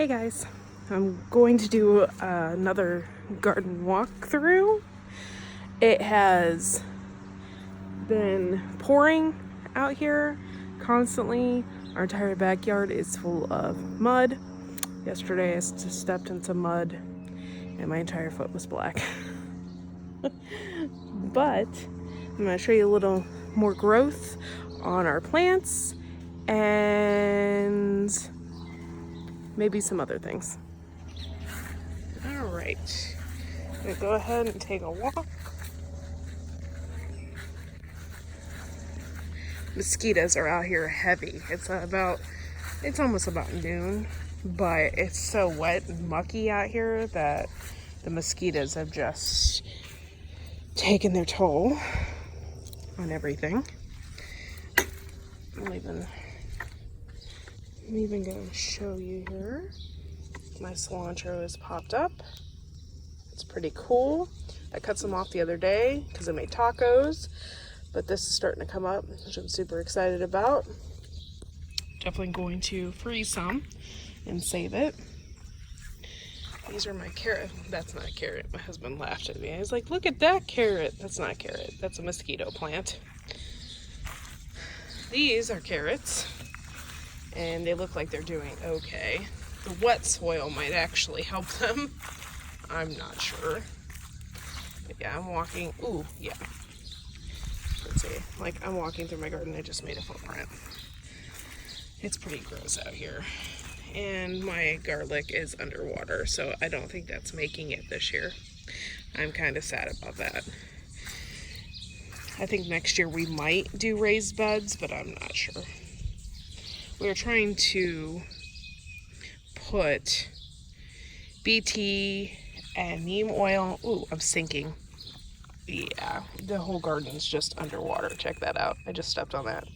Hey guys, I'm going to do another garden walkthrough. It has been pouring out here constantly. Our entire backyard is full of mud. Yesterday I stepped in some mud and my entire foot was black. But I'm going to show you a little more growth on our plants and maybe some other things. All right, I'm gonna go ahead and take a walk. Mosquitoes are out here heavy. It's almost about noon, but it's so wet and mucky out here that the mosquitoes have just taken their toll on everything. I'm even gonna show you here. My cilantro is popped up. It's pretty cool. I cut some off the other day because I made tacos, but this is starting to come up, which I'm super excited about. Definitely going to freeze some and save it. These are my carrot. That's not a carrot. My husband laughed at me. He's like, look at that carrot. That's not a carrot. That's a mosquito plant. These are carrots, and they look like they're doing okay. The wet soil might actually help them. I'm not sure. But yeah, I'm walking. Ooh, yeah. Let's see. Like, I'm walking through my garden. I just made a footprint. It's pretty gross out here. And my garlic is underwater, so I don't think that's making it this year. I'm kind of sad about that. I think next year we might do raised beds, but I'm not sure. We're trying to put BT and neem oil. Ooh, I'm sinking. Yeah, the whole garden's just underwater. Check that out. I just stepped on that.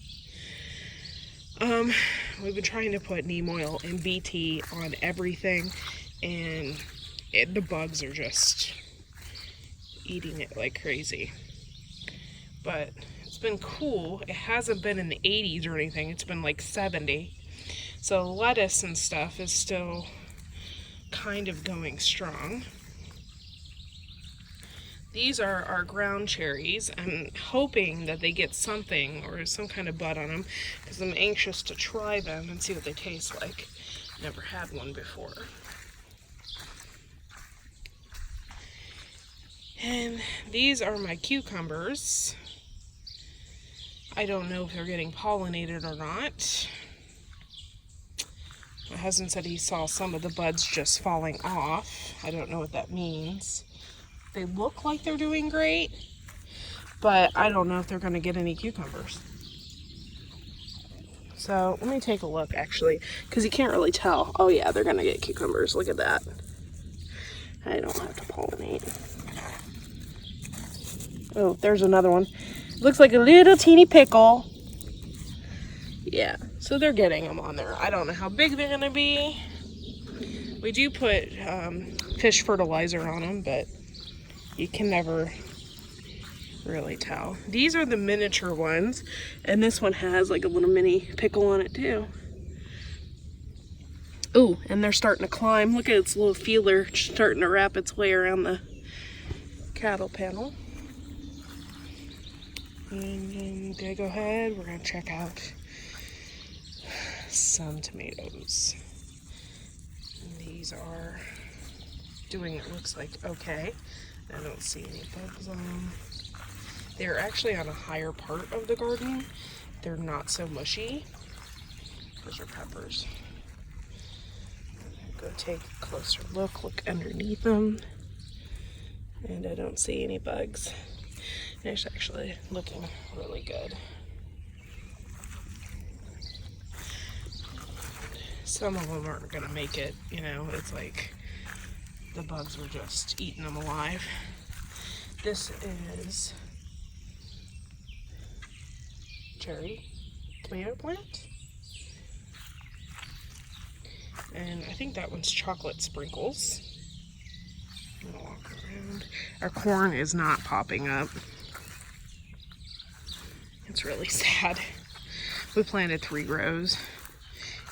We've been trying to put neem oil and BT on everything, and the bugs are just eating it like crazy. But it's been cool. It hasn't been in the 80s or anything. It's been like 70. So lettuce and stuff is still kind of going strong. These are our ground cherries. I'm hoping that they get something or some kind of bud on them because I'm anxious to try them and see what they taste like. Never had one before. And these are my cucumbers. I don't know if they're getting pollinated or not. My husband said he saw some of the buds just falling off. I don't know what that means. They look like they're doing great, but I don't know if they're going to get any cucumbers. So let me take a look, actually, because you can't really tell. Oh yeah, they're going to get cucumbers. Look at that. I don't have to pollinate. Oh, there's another one. Looks like a little teeny pickle. Yeah, so they're getting them on there. I don't know how big they're going to be. We do put fish fertilizer on them, but you can never really tell. These are the miniature ones, and this one has like a little mini pickle on it too. Oh, and they're starting to climb. Look at its little feeler starting to wrap its way around the cattle panel. And gonna go ahead, we're gonna check out some tomatoes. And these are doing, it looks like, okay. I don't see any bugs on them. They're actually on a higher part of the garden. They're not so mushy. Those are peppers. Go take a closer look underneath them. And I don't see any bugs. And it's actually looking really good. Some of them aren't gonna make it, you know, it's like the bugs were just eating them alive. This is cherry tomato plant. And I think that one's chocolate sprinkles. I'm gonna walk around. Our corn is not popping up. It's really sad. We planted 3 rows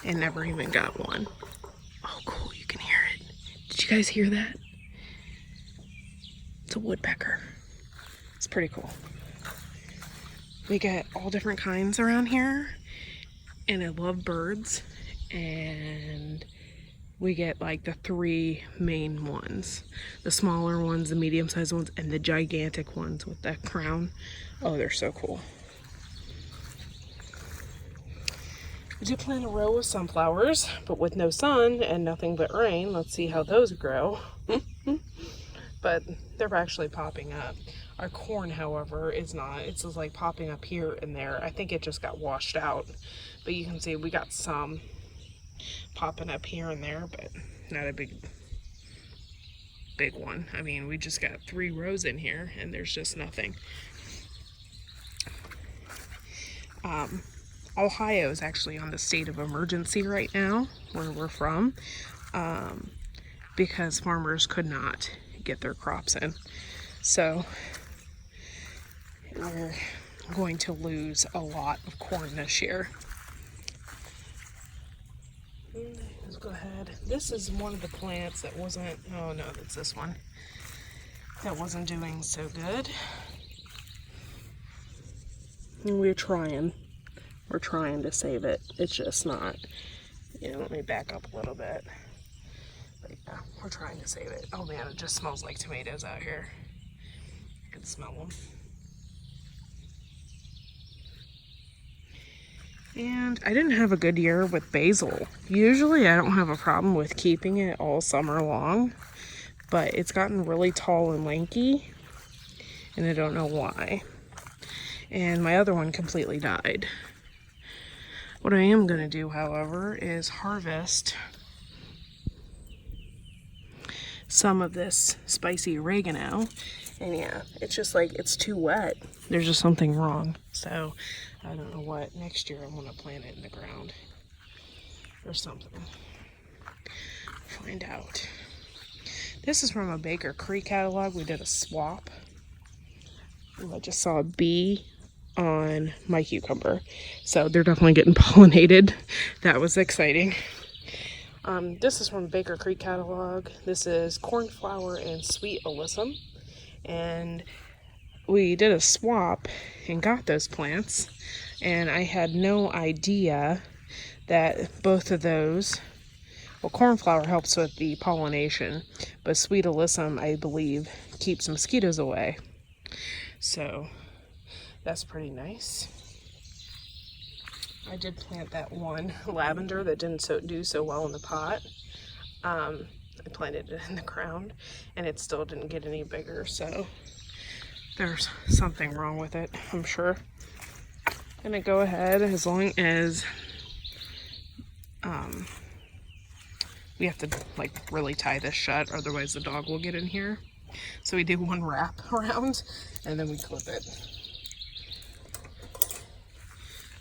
and never even got one. Oh, cool. guys hear that? It's a woodpecker. It's pretty cool. We get all different kinds around here, and I love birds, and we get like the 3 main ones. The smaller ones, the medium-sized ones, and the gigantic ones with that crown. Oh, they're so cool. We did plant a row of sunflowers, but with no sun and nothing but rain. Let's see how those grow. But they're actually popping up. Our corn, however, is not. It's just like popping up here and there. I think it just got washed out. But you can see we got some popping up here and there, but not a big one. I mean, we just got 3 rows in here and there's just nothing. Ohio is actually on the state of emergency right now, where we're from, because farmers could not get their crops in. So we're going to lose a lot of corn this year. Let's go ahead. This is one of the plants that wasn't, oh no, that's this one, that wasn't doing so good. And we're trying to save it. It's just not, let me back up a little bit. But yeah, we're trying to save it. Oh man, it just smells like tomatoes out here. I can smell them. And I didn't have a good year with basil. Usually I don't have a problem with keeping it all summer long, but it's gotten really tall and lanky, and I don't know why. And my other one completely died. What I am going to do, however, is harvest some of this spicy oregano. And yeah, it's just like, it's too wet. There's just something wrong. So I don't know what. Next year I'm going to plant it in the ground or something. Find out. This is from a Baker Creek catalog. We did a swap. I just saw a bee on my cucumber, so they're definitely getting pollinated. That was exciting. This is from Baker Creek catalog. This is cornflower and sweet alyssum, and we did a swap and got those plants, and I had no idea that both of those, well, cornflower helps with the pollination, but sweet alyssum, I believe, keeps mosquitoes away. So that's pretty nice. I did plant that one lavender that didn't do so well in the pot. I planted it in the ground and it still didn't get any bigger, so there's something wrong with it, I'm sure. I'm gonna go ahead, as long as we have to like really tie this shut, otherwise the dog will get in here. So we do one wrap around and then we clip it.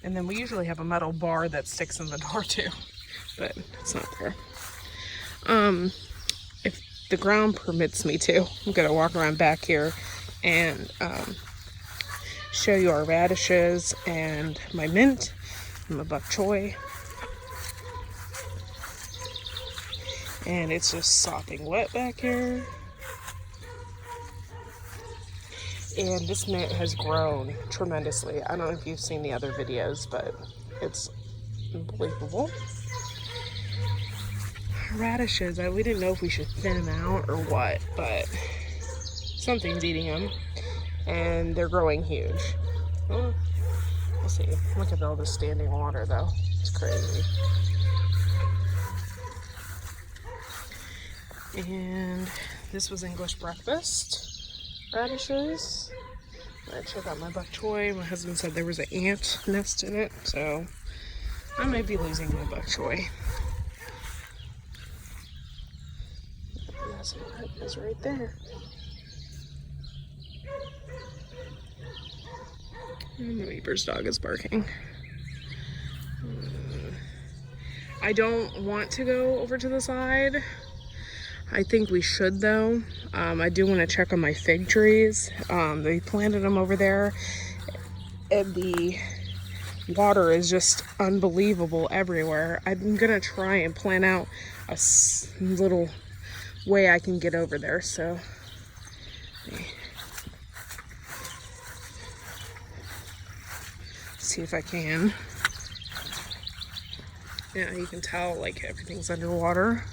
And then we usually have a metal bar that sticks in the door too, but it's not there. If the ground permits me to, I'm gonna walk around back here and show you our radishes and my mint and my bok choy. And it's just sopping wet back here. And this mint has grown tremendously. I don't know if you've seen the other videos, but it's unbelievable. Radishes, we didn't know if we should thin them out or what, but something's eating them. And they're growing huge. Well, we'll see. Look at all this standing water, though. It's crazy. And this was English breakfast radishes. I check out my bok choy. My husband said there was an ant nest in it, so I might be losing my bok choy. That's what it is right there. And the neighbor's dog is barking. I don't want to go over to the side. I think we should, though. I do want to check on my fig trees. They planted them over there, and the water is just unbelievable everywhere. I'm gonna try and plan out a little way I can get over there. So see if I can. Yeah, you can tell like everything's underwater.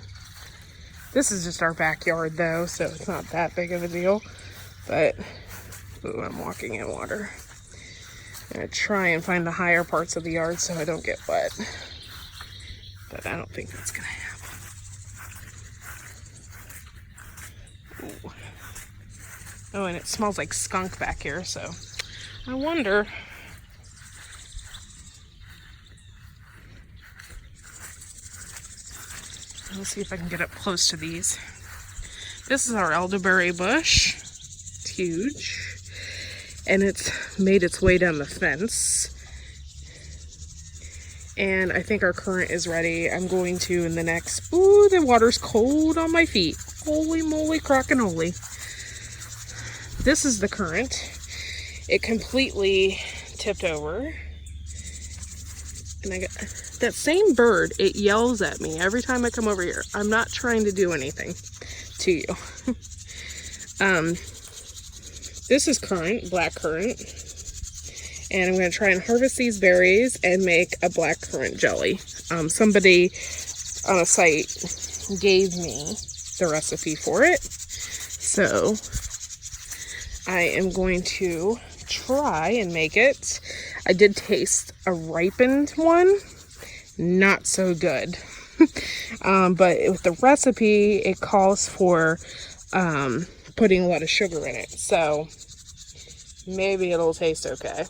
This is just our backyard though, so it's not that big of a deal. But ooh, I'm walking in water. I'm gonna try and find the higher parts of the yard so I don't get wet. But I don't think that's gonna happen. Ooh. Oh, and it smells like skunk back here, so I wonder. Let's see if I can get up close to these. This is our elderberry bush. It's huge. And it's made its way down the fence. And I think our currant is ready. I'm going to in the next... Ooh, the water's cold on my feet. Holy moly crockanoli. This is the currant. It completely tipped over. And I got that same bird, it yells at me every time I come over here. I'm not trying to do anything to you. This is currant, black currant. And I'm going to try and harvest these berries and make a black currant jelly. Somebody on a site gave me the recipe for it. So I am going to try and make it. I did taste a ripened one. Not so good. But with the recipe, it calls for putting a lot of sugar in it. So maybe it'll taste okay.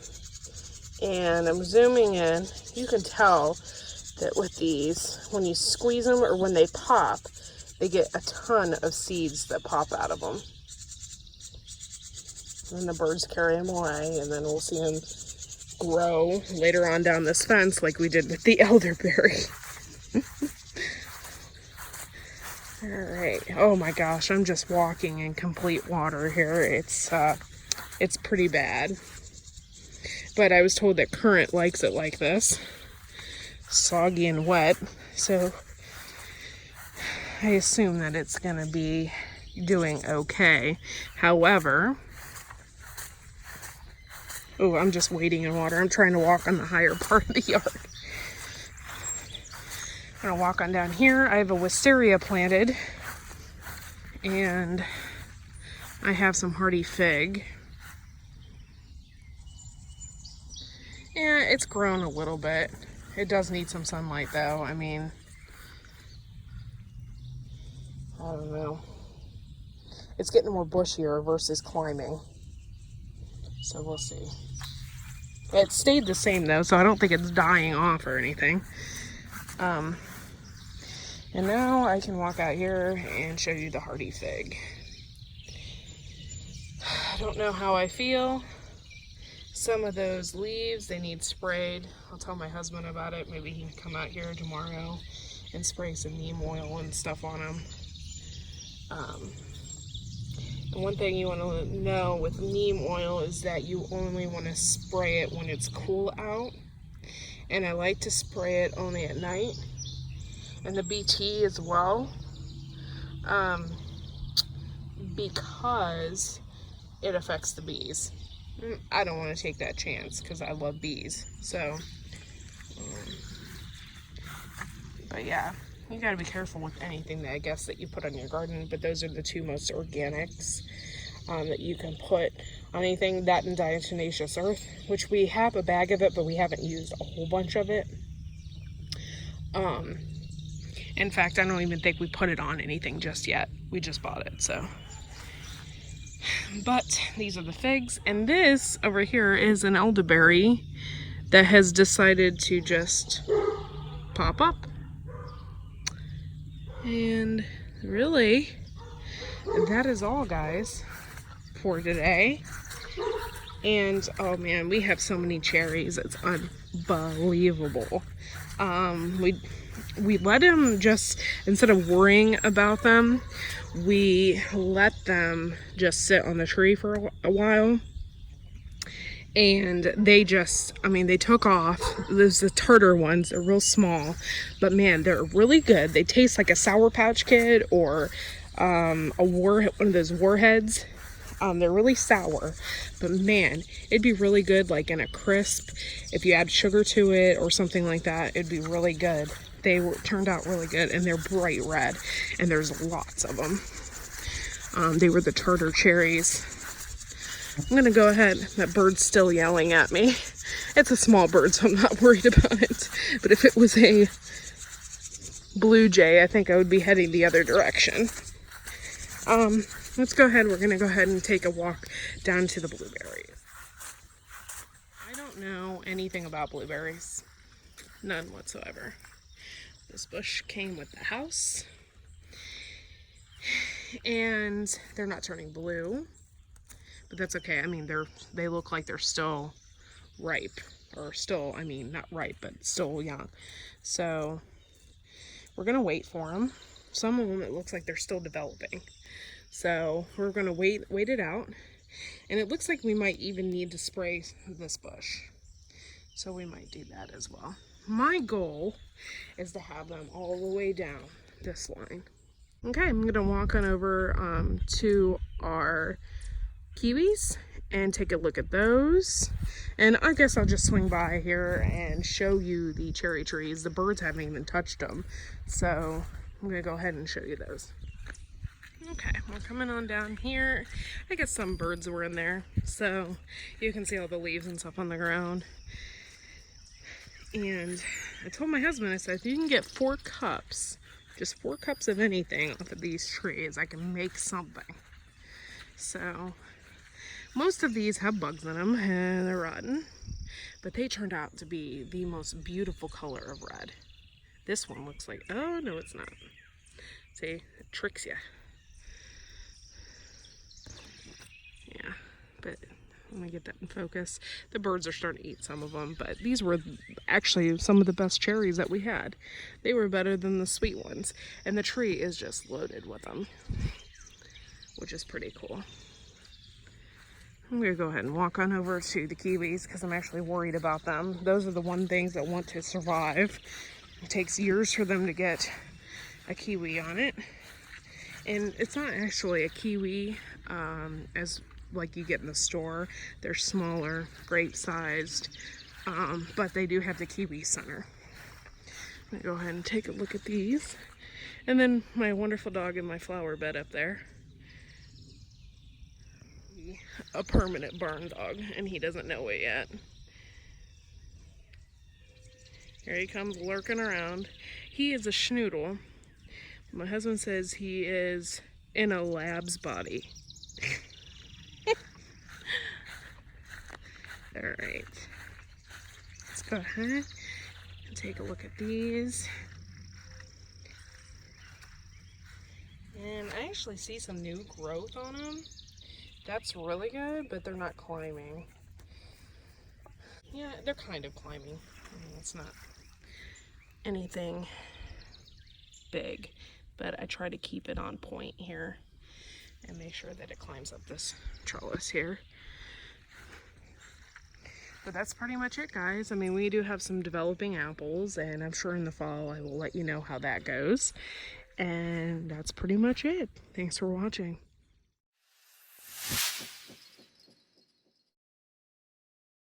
And I'm zooming in. You can tell that with these, when you squeeze them or when they pop, they get a ton of seeds that pop out of them. And the birds carry them away, and then we'll see them grow later on down this fence like we did with the elderberry. All right. Oh my gosh, I'm just walking in complete water here. It's pretty bad. But I was told that currant likes it like this, soggy and wet. So I assume that it's gonna be doing okay. However, oh, I'm just wading in water. I'm trying to walk on the higher part of the yard. I'm gonna walk on down here. I have a wisteria planted, and I have some hardy fig. Yeah, it's grown a little bit. It does need some sunlight though. I mean, I don't know. It's getting more bushier versus climbing. So we'll see. It stayed the same though, so I don't think it's dying off or anything. And now I can walk out here and show you the hardy fig. I don't know how I feel. Some of those leaves, they need sprayed. I'll tell my husband about it. Maybe he can come out here tomorrow and spray some neem oil and stuff on them. And one thing you want to know with neem oil is that you only want to spray it when it's cool out. And I like to spray it only at night. And the BT as well. Because it affects the bees. I don't want to take that chance because I love bees. So, but yeah, you got to be careful with anything that I guess that you put on your garden. But those are the two most organics that you can put on anything. That and diatomaceous earth, which we have a bag of it, but we haven't used a whole bunch of it. In fact, I don't even think we put it on anything just yet. We just bought it, so. But these are the figs, and this over here is an elderberry that has decided to just pop up. And really, that is all, guys, for today. And oh man, we have so many cherries, it's unbelievable. We let them just, instead of worrying about them, we let them just sit on the tree for a while. And they just, I mean, they took off. There's the Tartar ones, they're real small, but man, they're really good. They taste like a Sour Patch Kid or one of those warheads. They're really sour, but man, it'd be really good like in a crisp. If you add sugar to it or something like that, it'd be really good. Turned out really good, and they're bright red, and there's lots of them. They were the tartar cherries. I'm gonna go ahead. That bird's still yelling at me. It's a small bird, so I'm not worried about it. But if it was a blue jay, I think I would be heading the other direction. Let's go ahead. We're gonna go ahead and take a walk down to the blueberries. I don't know anything about blueberries. None whatsoever. This bush came with the house. And they're not turning blue. But that's okay. I mean, they look like they're still ripe. Or still, I mean, not ripe, but still young. So we're going to wait for them. Some of them, it looks like they're still developing. So we're going to wait it out. And it looks like we might even need to spray this bush. So we might do that as well. My goal is to have them all the way down this line. Okay, I'm going to walk on over to our kiwis and take a look at those. And I guess I'll just swing by here and show you the cherry trees. The birds haven't even touched them. So I'm going to go ahead and show you those. Okay, we're coming on down here. I guess some birds were in there. So you can see all the leaves and stuff on the ground. And I told my husband, I said, if you can get 4 cups, just 4 cups of anything off of these trees, I can make something. So most of these have bugs in them and they're rotten, but they turned out to be the most beautiful color of red. This one looks like, oh no, it's not. See, it tricks you. Yeah, but let me get that in focus. The birds are starting to eat some of them, but these were actually some of the best cherries that we had. They were better than the sweet ones, and the tree is just loaded with them, which is pretty cool. I'm gonna go ahead and walk on over to the kiwis because I'm actually worried about them. Those are the one things that want to survive. It takes years for them to get a kiwi on it, and it's not actually a kiwi as like you get in the store. They're smaller, grape sized, but they do have the kiwi center. I'm gonna go ahead and take a look at these. And then my wonderful dog in my flower bed up there. A permanent barn dog, and he doesn't know it yet. Here he comes lurking around. He is a schnoodle. My husband says he is in a lab's body. All right, let's go ahead and take a look at these. And I actually see some new growth on them. That's really good, but they're not climbing. Yeah, they're kind of climbing. I mean, it's not anything big, but I try to keep it on point here and make sure that it climbs up this trellis here. But that's pretty much it, guys. I mean, we do have some developing apples, and I'm sure in the fall I will let you know how that goes. And that's pretty much it. Thanks for watching.